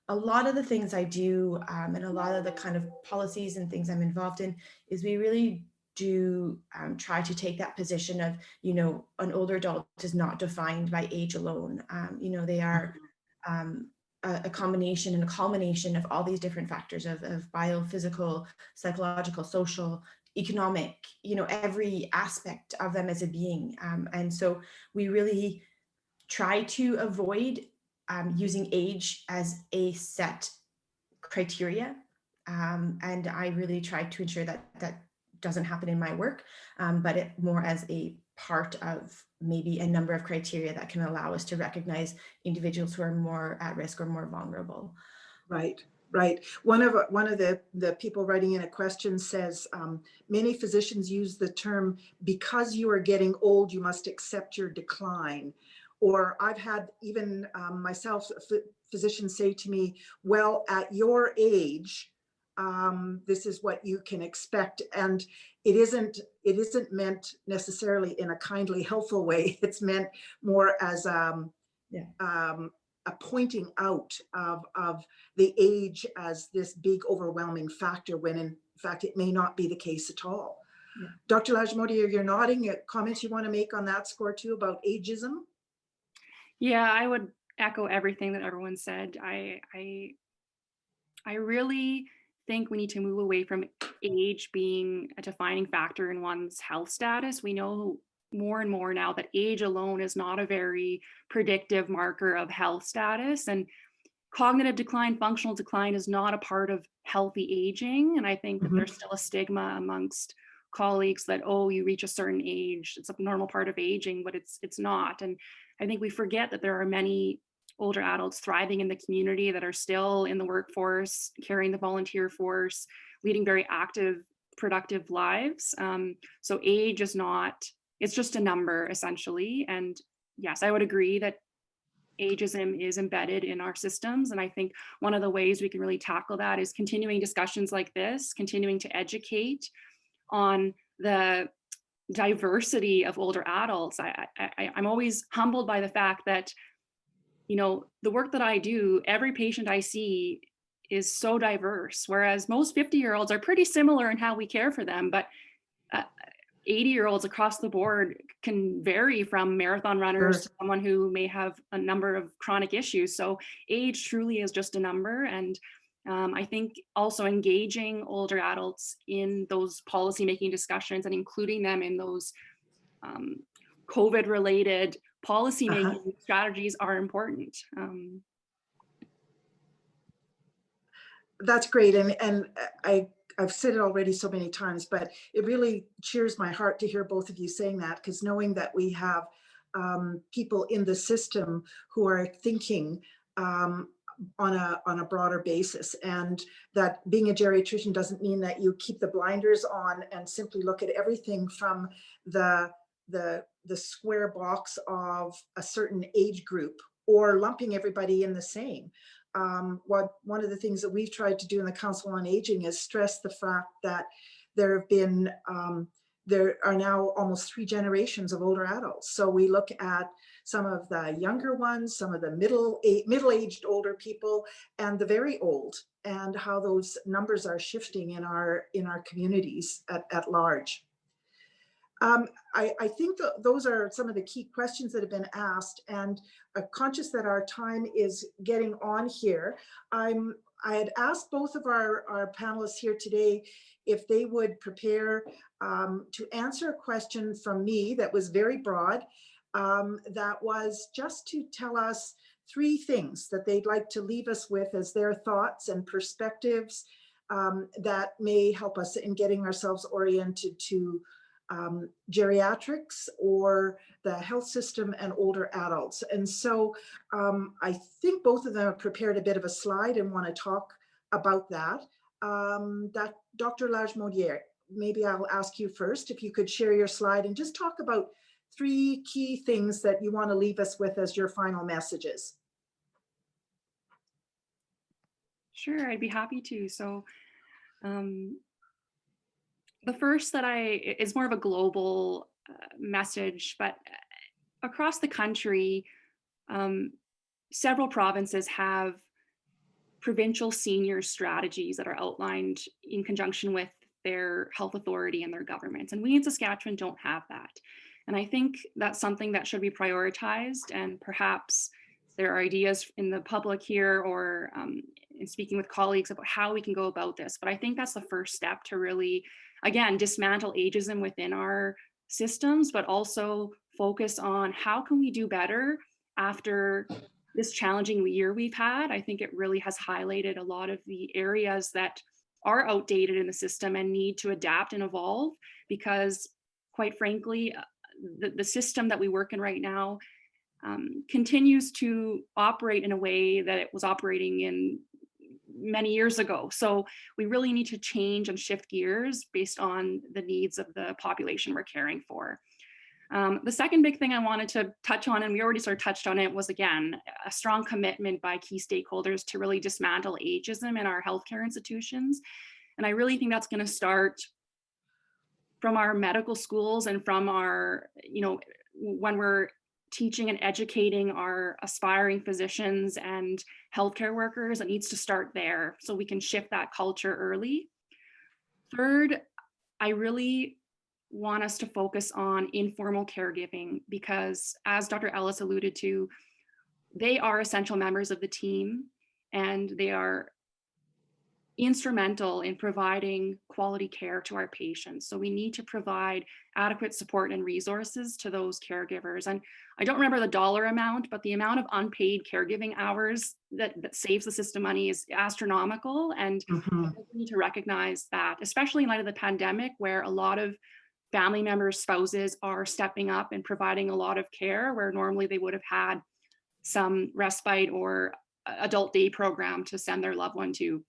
a lot of the things I do and a lot of the kind of policies and things I'm involved in is we really do try to take that position of, you know, an older adult is not defined by age alone. You know, they are a combination and a culmination of all these different factors of biophysical, psychological, social, economic, you know, every aspect of them as a being. And so we really try to avoid using age as a set criteria. And I really try to ensure that that doesn't happen in my work, but it more as a part of maybe a number of criteria that can allow us to recognize individuals who are more at risk or more vulnerable. Right, right. One of the people writing in a question says, many physicians use the term, because you are getting old, you must accept your decline. Or I've had even myself, physicians say to me, well, at your age, this is what you can expect. And it isn't meant necessarily in a kindly, helpful way. It's meant more as a pointing out of the age as this big overwhelming factor, when in fact it may not be the case at all. Yeah. Dr. Lagimodiere, you're nodding. Comments you want to make on that score too about ageism? Yeah, I would echo everything that everyone said. I really think we need to move away from age being a defining factor in one's health status. We know more and more now that age alone is not a very predictive marker of health status, and cognitive decline, functional decline is not a part of healthy aging. And I think that there's still a stigma amongst colleagues that, oh, you reach a certain age, it's a normal part of aging, but it's not. And I think we forget that there are many older adults thriving in the community that are still in the workforce, carrying the volunteer force, leading very active, productive lives. So age is not, it's just a number essentially. And yes, I would agree that ageism is embedded in our systems. And I think one of the ways we can really tackle that is continuing discussions like this, continuing to educate on the diversity of older adults. I'm always humbled by the fact that, you know, the work that I do, every patient I see is so diverse, whereas most 50-year-olds are pretty similar in how we care for them, but 80-year-olds across the board can vary from marathon runners to someone who may have a number of chronic issues. So age truly is just a number. And I think also engaging older adults in those policymaking discussions and including them in those COVID-related policymaking strategies are important. That's great. And I've said it already so many times, but it really cheers my heart to hear both of you saying that, because knowing that we have people in the system who are thinking on a broader basis, and that being a geriatrician doesn't mean that you keep the blinders on and simply look at everything from the square box of a certain age group, or lumping everybody in the same. One of the things that we've tried to do in the Council on Aging is stress the fact that there are now almost 3 generations of older adults. So we look at some of the younger ones, some of the middle-aged older people, and the very old, and how those numbers are shifting in our communities at large. I think those are some of the key questions that have been asked, and conscious that our time is getting on here. I had asked both of our panelists here today if they would prepare to answer a question from me that was very broad, that was just to tell us 3 things that they'd like to leave us with as their thoughts and perspectives that may help us in getting ourselves oriented to geriatrics or the health system and older adults. And so I think both of them have prepared a bit of a slide and want to talk about that. Dr. Lagimodiere, maybe I'll ask you first if you could share your slide and just talk about 3 key things that you want to leave us with as your final messages. Sure, I'd be happy to. So the first that is more of a global message, but across the country, several provinces have provincial senior strategies that are outlined in conjunction with their health authority and their governments. And we in Saskatchewan don't have that. And I think that's something that should be prioritized, and perhaps there are ideas in the public here or in speaking with colleagues about how we can go about this. But I think that's the first step to really, again, dismantle ageism within our systems, but also focus on how can we do better after this challenging year we've had. I think it really has highlighted a lot of the areas that are outdated in the system and need to adapt and evolve, because quite frankly, the system that we work in right now continues to operate in a way that it was operating in many years ago. So we really need to change and shift gears based on the needs of the population we're caring for. The second big thing I wanted to touch on, and we already sort of touched on it, was again, a strong commitment by key stakeholders to really dismantle ageism in our healthcare institutions. And I really think that's going to start from our medical schools and from our, when we're teaching and educating our aspiring physicians and healthcare workers, it needs to start there so we can shift that culture early. Third, I really want us to focus on informal caregiving, because as Dr. Ellis alluded to, they are essential members of the team and they are instrumental in providing quality care to our patients. So we need to provide adequate support and resources to those caregivers. And I don't remember the dollar amount, but the amount of unpaid caregiving hours that saves the system money is astronomical. And we need to recognize that, especially in light of the pandemic, where a lot of family members, spouses are stepping up and providing a lot of care where normally they would have had some respite or adult day program to send their loved one to.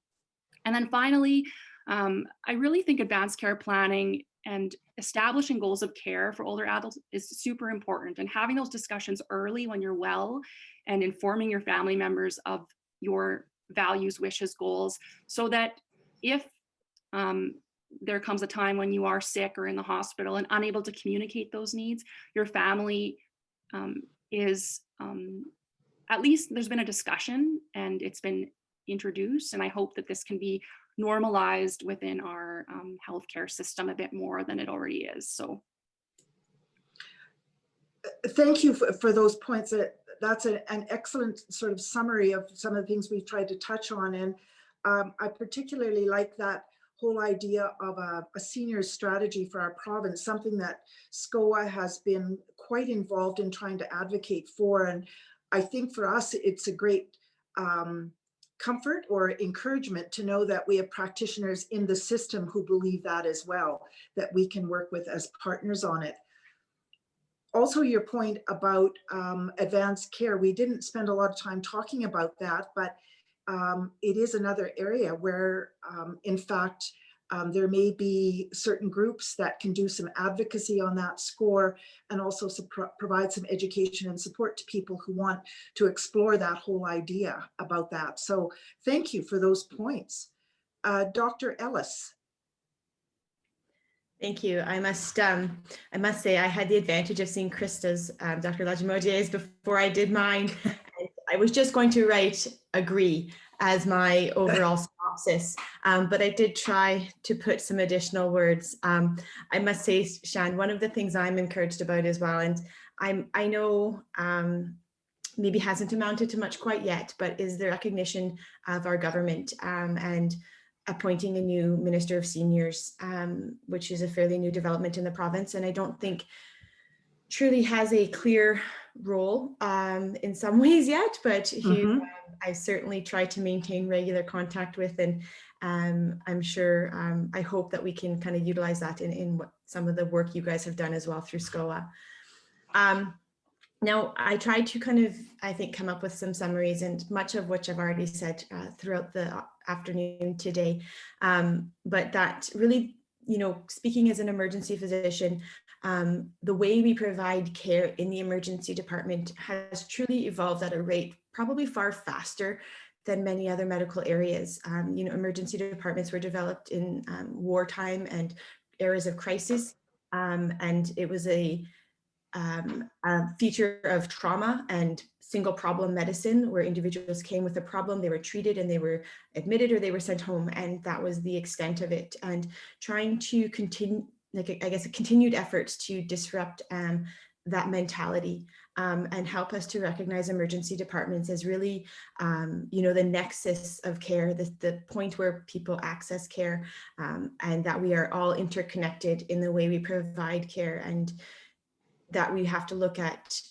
And then finally, I really think advanced care planning and establishing goals of care for older adults is super important, and having those discussions early when you're well and informing your family members of your values, wishes, goals, so that if there comes a time when you are sick or in the hospital and unable to communicate those needs, your family is at least there's been a discussion and it's been introduced. And I hope that this can be normalized within our healthcare system a bit more than it already is. So thank you for those points. That's an excellent sort of summary of some of the things we've tried to touch on. And I particularly like that whole idea of a senior strategy for our province, something that SCOA has been quite involved in trying to advocate for. And I think for us, it's a great comfort or encouragement to know that we have practitioners in the system who believe that as well, that we can work with as partners on it. Also, your point about advanced care, we didn't spend a lot of time talking about that, but it is another area where, in fact, there may be certain groups that can do some advocacy on that score and also provide some education and support to people who want to explore that whole idea about that. So thank you for those points. Dr. Ellis. Thank you. I must say I had the advantage of seeing Krista's, Dr. Lagimodiere's before I did mine. I was just going to write agree as my overall synopsis, but I did try to put some additional words. I must say, Shan, one of the things I'm encouraged about as well, and I know maybe hasn't amounted to much quite yet, but is the recognition of our government and appointing a new Minister of Seniors, which is a fairly new development in the province, and I don't think truly has a clear role in some ways yet, but who I certainly try to maintain regular contact with, and I'm sure, I hope that we can kind of utilize that in what some of the work you guys have done as well through SCOA. Now, I tried to kind of, I think, come up with some summaries, and much of which I've already said throughout the afternoon today, but that really, you know, speaking as an emergency physician, the way we provide care in the emergency department has truly evolved at a rate probably far faster than many other medical areas. You know, emergency departments were developed in wartime and eras of crisis, and it was a feature of trauma and single problem medicine, where individuals came with a problem, they were treated and they were admitted or they were sent home, and that was the extent of it. And trying to continue, like, I guess, continued efforts to disrupt that mentality and help us to recognize emergency departments as really, you know, the nexus of care, the point where people access care, and that we are all interconnected in the way we provide care, and that we have to look at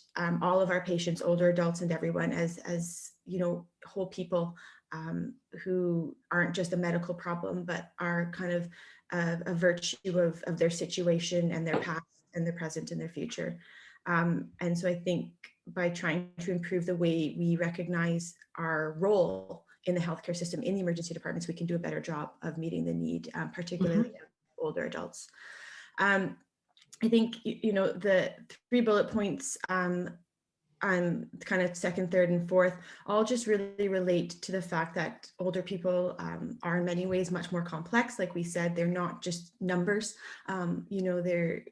all of our patients, older adults and everyone, as you know, whole people who aren't just a medical problem, but are kind of a virtue of their situation and their past and their present and their future. And so I think by trying to improve the way we recognize our role in the healthcare system, in the emergency departments, we can do a better job of meeting the need, particularly of older adults. I think, you know, the 3 bullet points, kind of second, third, and fourth, all just really relate to the fact that older people are in many ways much more complex. Like we said, they're not just numbers. You know,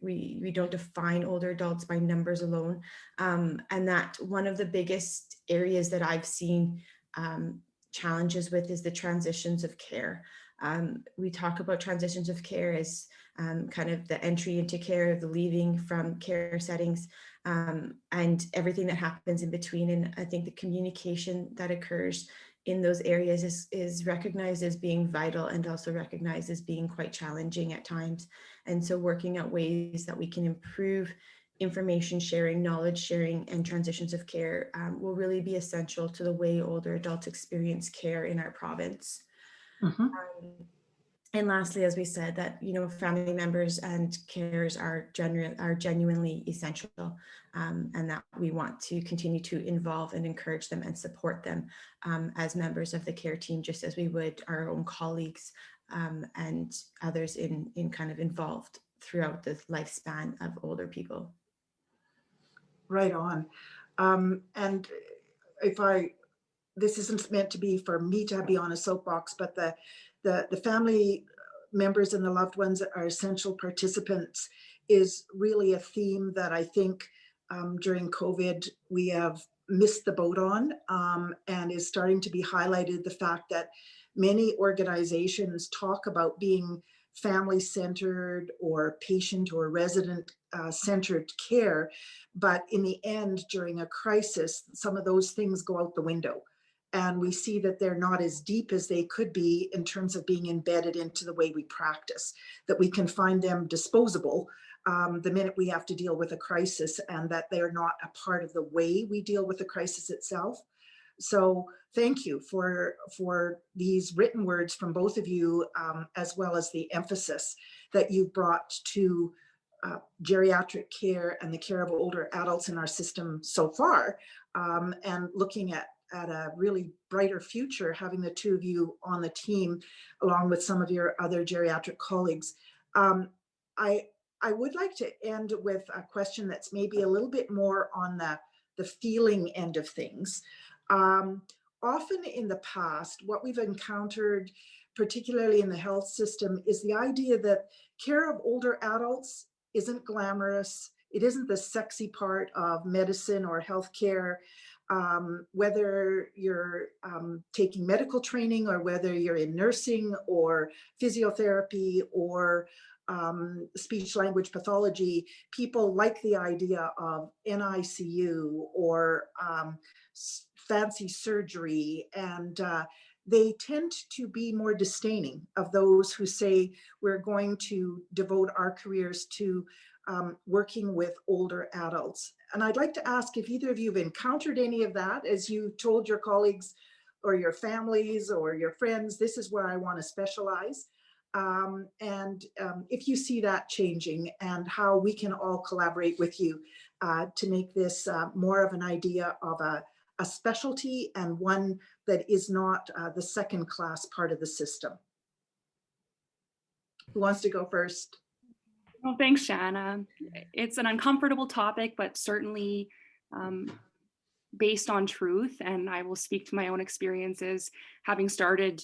we don't define older adults by numbers alone. And that one of the biggest areas that I've seen challenges with is the transitions of care. We talk about transitions of care as kind of the entry into care, the leaving from care settings, and everything that happens in between. And I think the communication that occurs in those areas is recognized as being vital, and also recognized as being quite challenging at times. And so working out ways that we can improve information sharing, knowledge sharing, and transitions of care will really be essential to the way older adults experience care in our province. And lastly, as we said, that, you know, family members and carers are genuinely essential, and that we want to continue to involve and encourage them and support them as members of the care team, just as we would our own colleagues and others in kind of involved throughout the lifespan of older people. Right on. And this isn't meant to be for me to be on a soapbox, but the family members and the loved ones that are essential participants is really a theme that I think during COVID we have missed the boat on, and is starting to be highlighted. The fact that many organizations talk about being family-centered or patient or resident-centered care, but in the end, during a crisis, some of those things go out the window. And we see that they're not as deep as they could be in terms of being embedded into the way we practice, that we can find them disposable the minute we have to deal with a crisis, and that they're not a part of the way we deal with the crisis itself. So thank you for these written words from both of you, as well as the emphasis that you've brought to geriatric care and the care of older adults in our system so far, and looking at at a really brighter future, having the two of you on the team, along with some of your other geriatric colleagues. I would like to end with a question that's maybe a little bit more on the feeling end of things. Often in the past, what we've encountered, particularly in the health system, is the idea that care of older adults isn't glamorous. It isn't the sexy part of medicine or healthcare. Whether you're taking medical training or whether you're in nursing or physiotherapy or speech language pathology, people like the idea of NICU or fancy surgery, and they tend to be more disdaining of those who say we're going to devote our careers to working with older adults. And I'd like to ask if either of you have encountered any of that as you told your colleagues or your families or your friends, this is where I want to specialize. If you see that changing and how we can all collaborate with you to make this more of an idea of a specialty and one that is not the second class part of the system. Who wants to go first? Well, thanks, Shanna. It's an uncomfortable topic, but certainly based on truth. And I will speak to my own experiences, having started,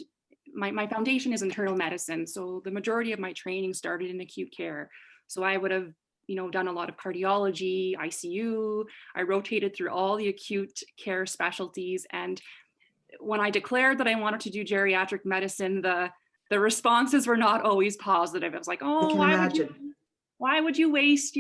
my foundation is internal medicine. So the majority of my training started in acute care. So I would have, done a lot of cardiology, ICU. I rotated through all the acute care specialties. And when I declared that I wanted to do geriatric medicine, the responses were not always positive. It was like, oh, why would you waste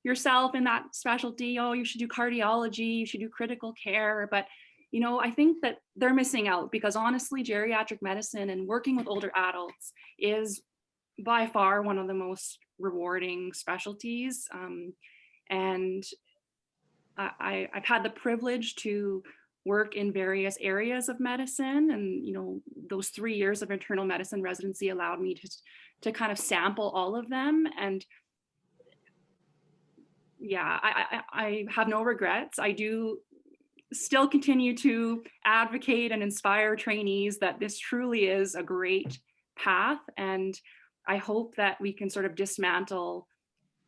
yourself in that specialty? Oh, you should do cardiology, you should do critical care. But, I think that they're missing out, because honestly, geriatric medicine and working with older adults is by far one of the most rewarding specialties. And I've had the privilege to work in various areas of medicine, and those 3 years of internal medicine residency allowed me to kind of sample all of them. And yeah, I have no regrets. I do still continue to advocate and inspire trainees that this truly is a great path, and I hope that we can sort of dismantle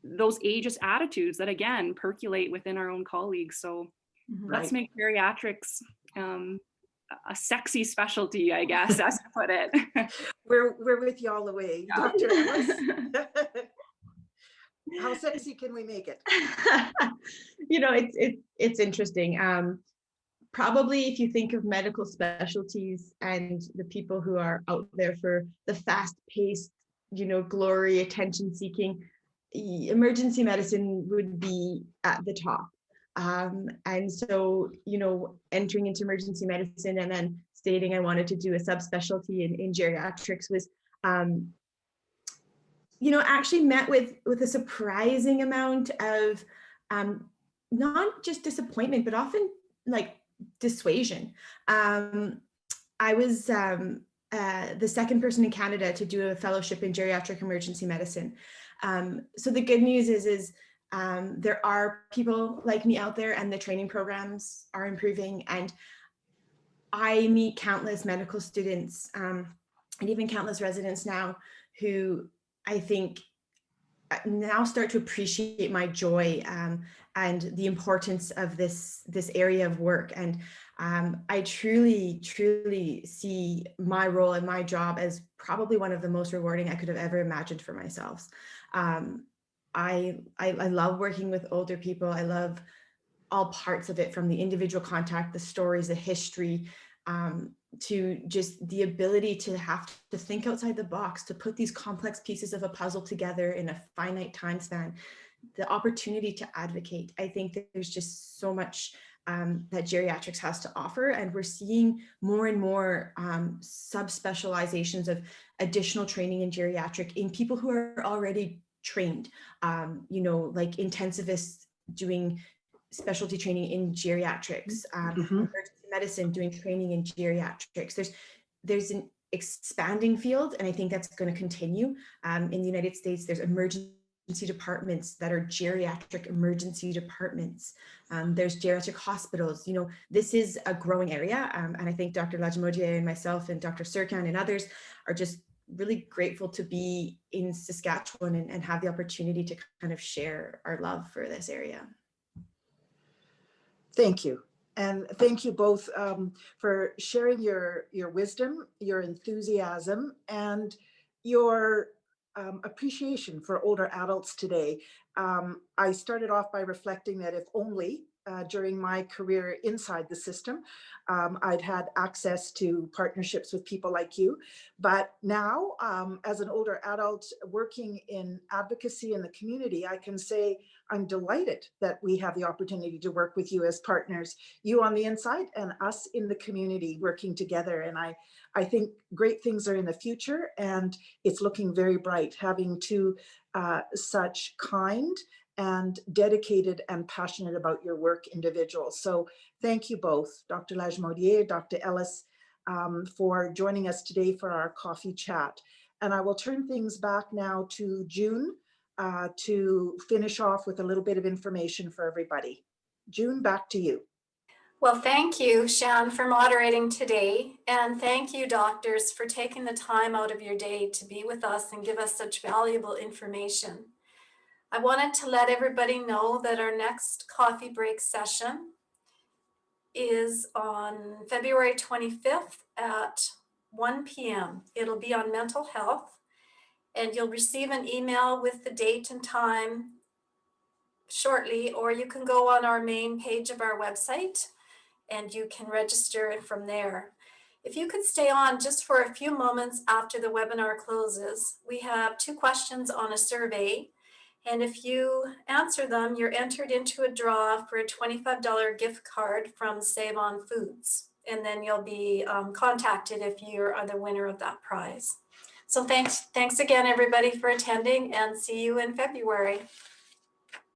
those ageist attitudes that, again, percolate within our own colleagues. So let's make geriatrics a sexy specialty, I guess, as to put it. We're with you all the way, Yeah. Dr. Ellis. How sexy can we make it? It's interesting. Probably if you think of medical specialties and the people who are out there for the fast-paced, glory, attention-seeking, emergency medicine would be at the top. And so, entering into emergency medicine and then stating I wanted to do a subspecialty in geriatrics was, actually met with a surprising amount of not just disappointment, but often like dissuasion. I was the second person in Canada to do a fellowship in geriatric emergency medicine. So the good news is there are people like me out there, and the training programs are improving. And I meet countless medical students and even countless residents now who I think now start to appreciate my joy and the importance of this area of work. And I truly see my role and my job as probably one of the most rewarding I could have ever imagined for myself. I love working with older people. I love all parts of it, from the individual contact, the stories, the history, to just the ability to have to think outside the box, to put these complex pieces of a puzzle together in a finite time span, the opportunity to advocate. I think that there's just so much that geriatrics has to offer, and we're seeing more and more subspecializations of additional training in geriatric in people who are already trained, like intensivists doing specialty training in geriatrics, emergency medicine doing training in geriatrics. There's an expanding field, and I think that's going to continue. In the United States, there's emergency departments that are geriatric emergency departments. There's geriatric hospitals. You know, this is a growing area. And I think Dr. Lagimodiere and myself and Dr. Serkan and others are just really grateful to be in Saskatchewan and have the opportunity to kind of share our love for this area. Thank you. And thank you both for sharing your wisdom, your enthusiasm, and your appreciation for older adults today. I started off by reflecting that if only during my career inside the system, I'd had access to partnerships with people like you. But now, as an older adult working in advocacy in the community, I can say I'm delighted that we have the opportunity to work with you as partners, you on the inside and us in the community working together. And I think great things are in the future, and it's looking very bright having two such kind and dedicated and passionate about your work individuals. So thank you both, Dr. Lagimodiere, Dr. Ellis, for joining us today for our coffee chat. And I will turn things back now to June to finish off with a little bit of information for everybody. June, back to you. Well, thank you, Shan, for moderating today. And thank you, doctors, for taking the time out of your day to be with us and give us such valuable information. I wanted to let everybody know that our next coffee break session is on February 25th at 1 p.m. It'll be on mental health, and you'll receive an email with the date and time shortly, or you can go on our main page of our website and you can register from there. If you could stay on just for a few moments after the webinar closes, we have 2 questions on a survey. And if you answer them, you're entered into a draw for a $25 gift card from Save On Foods. And then you'll be contacted if you are the winner of that prize. So thanks again, everybody, for attending, and see you in February.